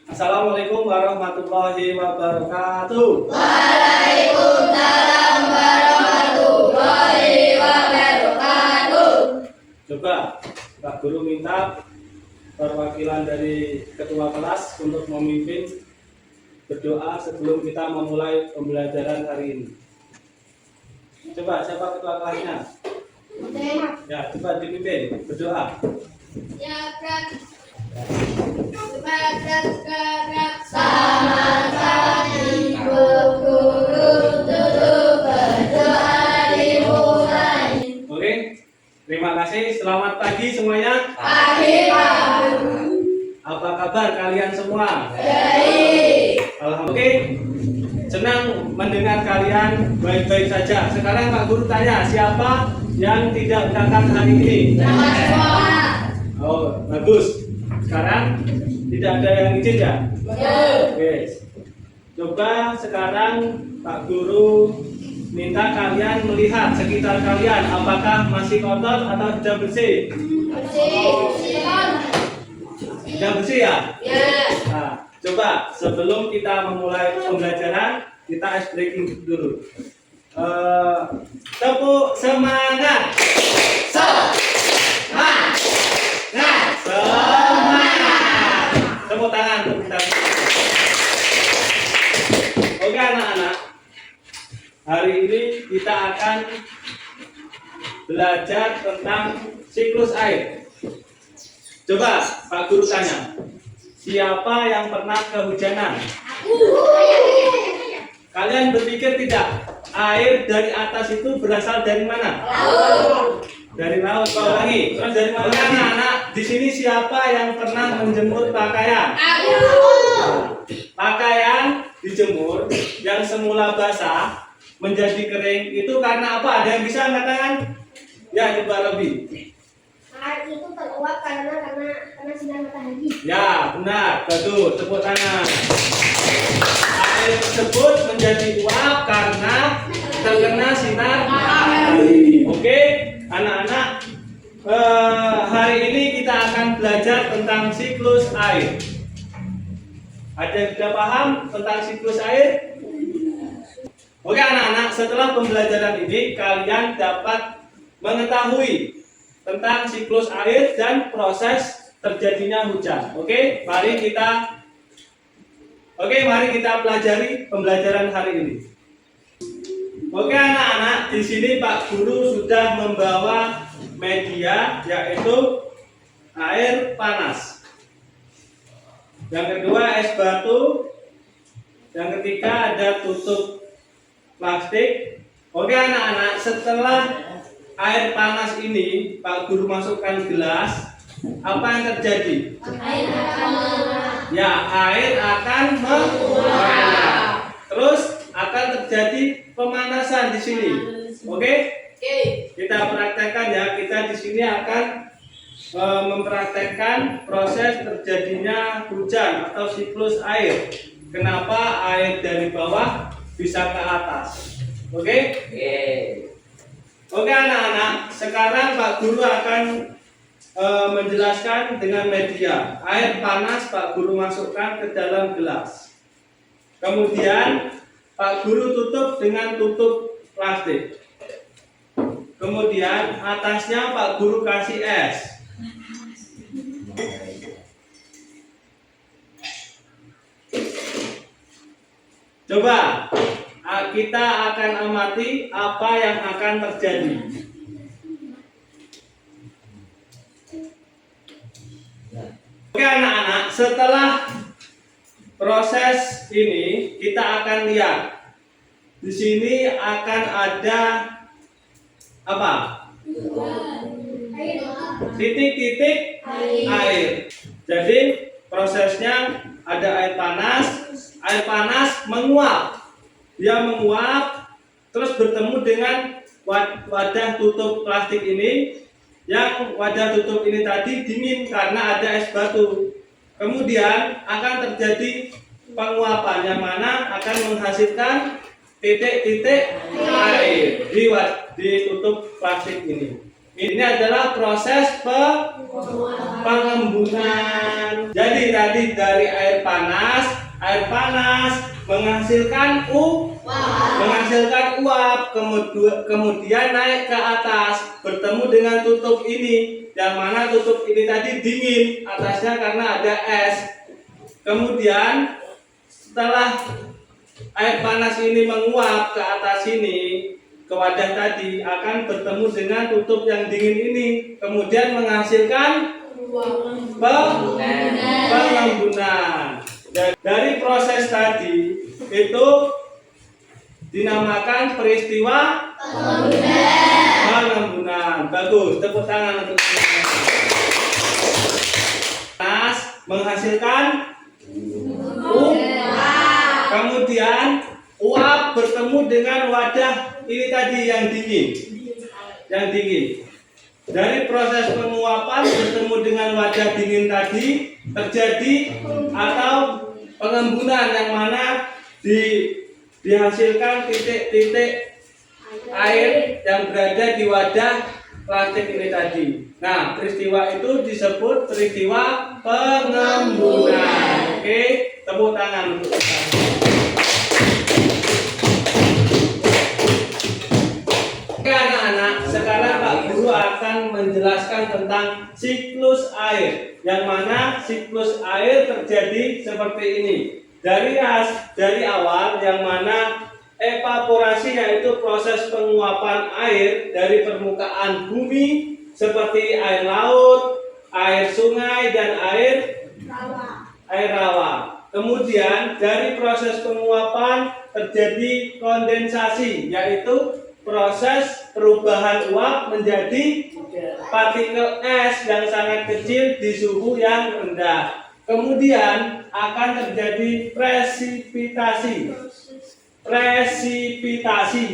Assalamualaikum warahmatullahi wabarakatuh. Waalaikumsalam warahmatullahi wabarakatuh. Coba Pak Guru minta perwakilan dari ketua kelas untuk memimpin berdoa sebelum kita memulai pembelajaran hari ini. Coba siapa ketua kelasnya? Ya, coba dipimpin berdoa. Ya, selamat pagi Bu Guru, duduk berdoa dimulai. Oke, terima kasih. Selamat pagi semuanya. Pagi Pak Guru. Apa kabar kalian semua? Baik. Alhamdulillah. Senang mendengar kalian baik-baik saja. Sekarang Pak Guru tanya, siapa yang tidak berangkat hari ini? Semua. Oh, bagus. Sekarang tidak ada yang izin ya? Oke. Coba sekarang Pak Guru minta kalian melihat sekitar kalian, apakah masih kotor atau sudah bersih? Sudah bersih ya? Nah, coba sebelum kita memulai pembelajaran, kita ice breaking dulu. Tepuk semangat. Semangat. Tepuk tangan untuk kita. Oke anak-anak, hari ini kita akan belajar tentang siklus air. Coba Pak Guru tanya, siapa yang pernah kehujanan? Kalian berpikir tidak? Air dari atas itu berasal dari mana? Dari laut. Kalau lagi, terus dari mana? Anak-anak, di sini siapa yang pernah menjemur pakaian? Pakaian dijemur yang semula basah menjadi kering itu karena apa? Ada yang bisa mengatakan? Ya, coba lebih. Air itu teruap karena sinar matahari. Ya, benar. Bagus. Tepuk tangan. Air tersebut menjadi uap karena terkena sinar matahari. Oke, anak-anak. Hari ini kita akan belajar tentang siklus air. Ada yang sudah paham tentang siklus air? Oke anak-anak, setelah pembelajaran ini kalian dapat mengetahui tentang siklus air dan proses terjadinya hujan. Oke, mari kita pelajari pembelajaran hari ini. Oke anak-anak, di sini Pak Guru sudah membawa media yaitu air panas. Yang kedua es batu. Yang ketiga ada tutup plastik. Oke anak-anak, setelah air panas ini Pak Guru masukkan gelas, apa yang terjadi? Ya, air akan menguap. Terus akan terjadi pemanasan di sini. Oke? Kita praktekkan ya. Kita di sini akan mempraktekkan proses terjadinya hujan atau siklus air. Kenapa air dari bawah bisa ke atas? Oke? Oke anak-anak, sekarang Pak Guru akan menjelaskan dengan media. Air panas Pak Guru masukkan ke dalam gelas. Kemudian Pak Guru tutup dengan tutup plastik. Kemudian atasnya Pak Guru kasih es. Coba kita akan amati apa yang akan terjadi. Oke anak-anak, setelah proses ini kita akan lihat. Di sini akan ada apa? Titik-titik air. Jadi prosesnya ada air panas menguap. Dia menguap terus bertemu dengan wadah tutup plastik ini. Yang wadah tutup ini tadi dingin karena ada es batu. Kemudian akan terjadi penguapan yang mana akan menghasilkan titik-titik air di tutup plastik ini. Ini adalah proses pengembunan. Jadi tadi dari air panas menghasilkan uap, kemudian naik ke atas, bertemu dengan tutup ini, yang mana tutup ini tadi dingin, atasnya karena ada es. Kemudian setelah air panas ini menguap ke atas ini, ke wadah tadi akan bertemu dengan tutup yang dingin ini, kemudian menghasilkan pengembunan. Dari proses tadi itu dinamakan peristiwa pengembunan. Bagus, tepuk tangan untuk panas menghasilkan kemudian uap bertemu dengan wadah ini tadi yang dingin. Dari proses penguapan bertemu dengan wadah dingin tadi terjadi atau pengembunan, yang mana dihasilkan titik-titik air yang berada di wadah plastik ini tadi. Nah, peristiwa itu disebut peristiwa pengembunan. Oke, tepuk tangan untuk kita. Oke anak-anak, sekarang Pak Guru akan menjelaskan tentang siklus air, yang mana siklus air terjadi seperti ini. Dari awal, yang mana evaporasi yaitu proses penguapan air dari permukaan bumi seperti air laut, air sungai, dan air rawa. Kemudian dari proses penguapan terjadi kondensasi, yaitu proses perubahan uap menjadi partikel es yang sangat kecil di suhu yang rendah. Kemudian akan terjadi presipitasi,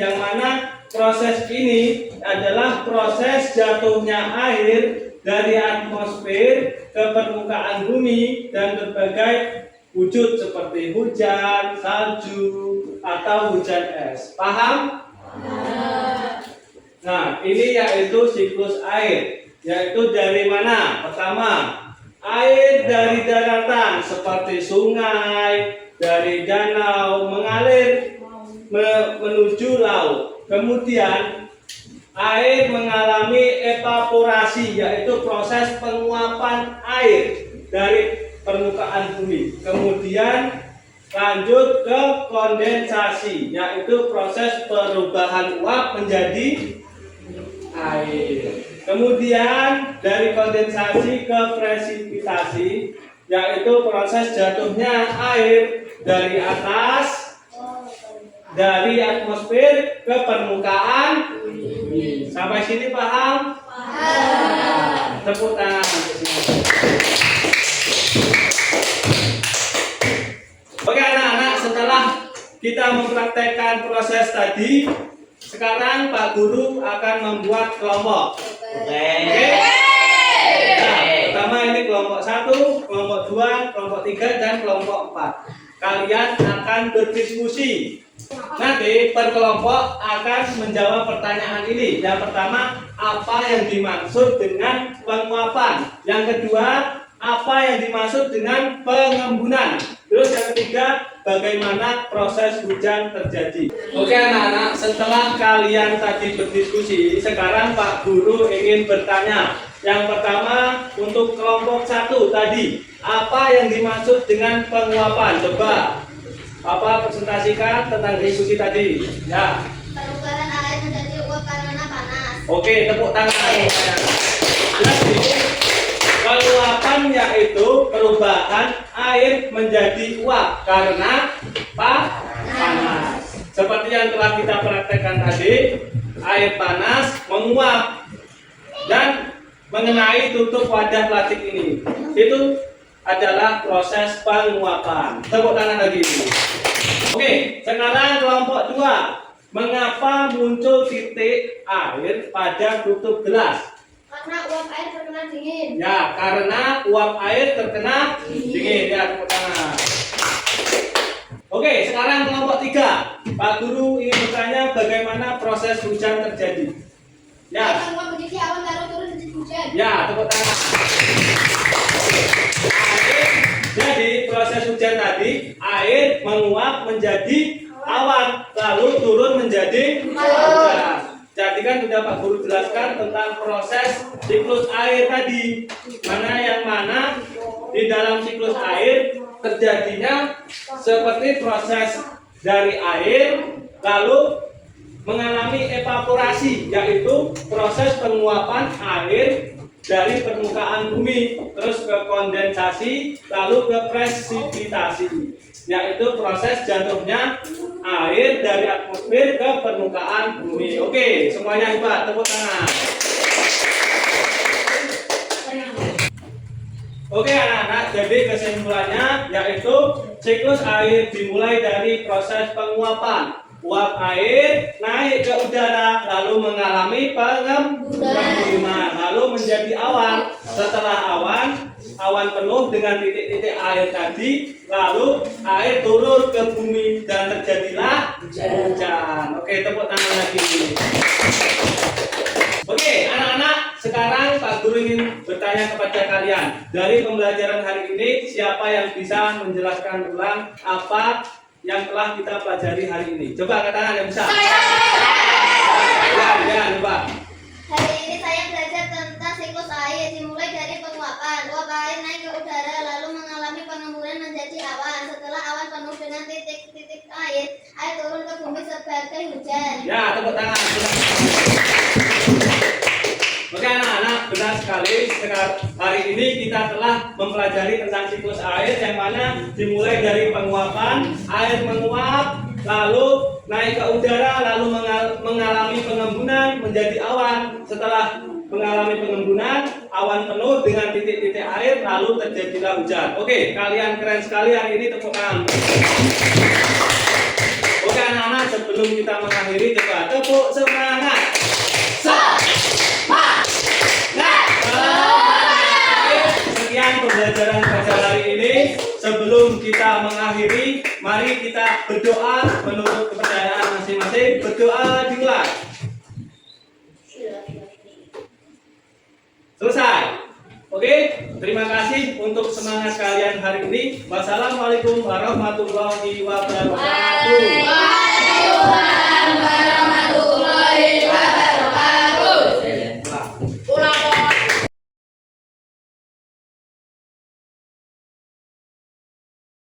yang mana proses ini adalah proses jatuhnya air dari atmosfer ke permukaan bumi dan berbagai wujud seperti hujan, salju, atau hujan es. Paham? Nah, ini yaitu siklus air, yaitu dari mana? Pertama, air dari daratan seperti sungai, dari danau mengalir menuju laut. Kemudian air mengalami evaporasi, yaitu proses penguapan air dari permukaan bumi. Kemudian lanjut ke kondensasi, yaitu proses perubahan uap menjadi air. Kemudian dari kondensasi ke presipitasi, yaitu proses jatuhnya air dari atas, dari atmosfer ke permukaan bumi. Sampai sini paham? Paham. Tepuk tangan untuk sini. Oke anak-anak, setelah kita mempraktekkan proses tadi, sekarang Pak Guru akan membuat kelompok. Oke. Nah, pertama ini kelompok 1, kelompok 2, kelompok 3, dan kelompok 4. Kalian akan berdiskusi. Nanti per kelompok akan menjawab pertanyaan ini. Yang pertama, apa yang dimaksud dengan penguapan? Yang kedua, apa yang dimaksud dengan pengembunan? Terus yang ketiga, bagaimana proses hujan terjadi? Oke anak-anak, setelah kalian tadi berdiskusi, sekarang Pak Guru ingin bertanya. Yang pertama, untuk kelompok 1 tadi, apa yang dimaksud dengan penguapan? Coba presentasikan tentang diskusi tadi. Ya. Perubahan air menjadi uap karena panas. Oke, tepuk tangan. Jadi, penguapan yaitu perubahan air menjadi uap karena panas. Seperti yang telah kita praktekkan tadi, air panas menguap dan mengenai tutup wadah plastik ini. Itu adalah proses penguapan. Tepuk tangan lagi. Oke, sekarang kelompok 2. Mengapa muncul titik air pada tutup gelas? Karena uap air terkena dingin. Ya, karena uap air terkena dingin. Ya, tepuk tangan. Oke, sekarang kelompok 3. Pak Guru ingin bertanya bagaimana proses hujan terjadi. Ya. Uap menjadi awan lalu Ya, tepuk tangan. Jadi proses hujan tadi, air menguap menjadi awan, lalu turun menjadi hujan. Jadi kan sudah Pak Guru jelaskan tentang proses siklus air tadi. Mana di dalam siklus air terjadinya seperti proses dari air lalu mengalami evaporasi, yaitu proses penguapan air dari permukaan bumi terus ke kondensasi lalu ke presipitasi, yaitu proses jatuhnya air dari atmosfer ke permukaan bumi. Oke, semuanya Pak, tepuk tangan. Oke anak-anak, jadi kesimpulannya yaitu siklus air dimulai dari proses penguapan. Uap air naik ke udara lalu mengalami pengembunan lalu menjadi awan. Setelah awan penuh dengan titik-titik air tadi, lalu air turun ke bumi dan terjadilah hujan. Oke, tepuk tangan lagi. Oke anak-anak, sekarang Pak Guru ingin bertanya kepada kalian, dari pembelajaran hari ini siapa yang bisa menjelaskan ulang apa yang telah kita pelajari hari ini? Coba katakan yang bisa. Ya, coba. Hari ini saya belajar tentang siklus air dimulai dari penguapan. Uap air naik ke udara lalu mengalami pengembunan menjadi awan. Setelah awan penuh dengan titik-titik air turun ke bumi sebagai hujan. Ya, tepuk tangan. Oke anak-anak, benar sekali. Hari ini kita telah mempelajari tentang siklus air yang mana dimulai dari penguapan, air menguap, lalu naik ke udara, lalu mengalami pengembunan menjadi awan. Setelah mengalami pengembunan, awan penuh dengan titik-titik air, lalu terjadilah hujan. Oke, kalian keren sekali hari ini, tepuk tangan. Oke anak-anak, sebelum kita mengakhiri, coba tepuk semangat. Sekian pembelajaran pada hari ini. Sebelum kita mengakhiri, mari kita berdoa menurut kepercayaan masing-masing. Berdoa dimulai. Selesai. Oke, terima kasih untuk semangat kalian hari ini. Wassalamualaikum warahmatullahi wabarakatuh.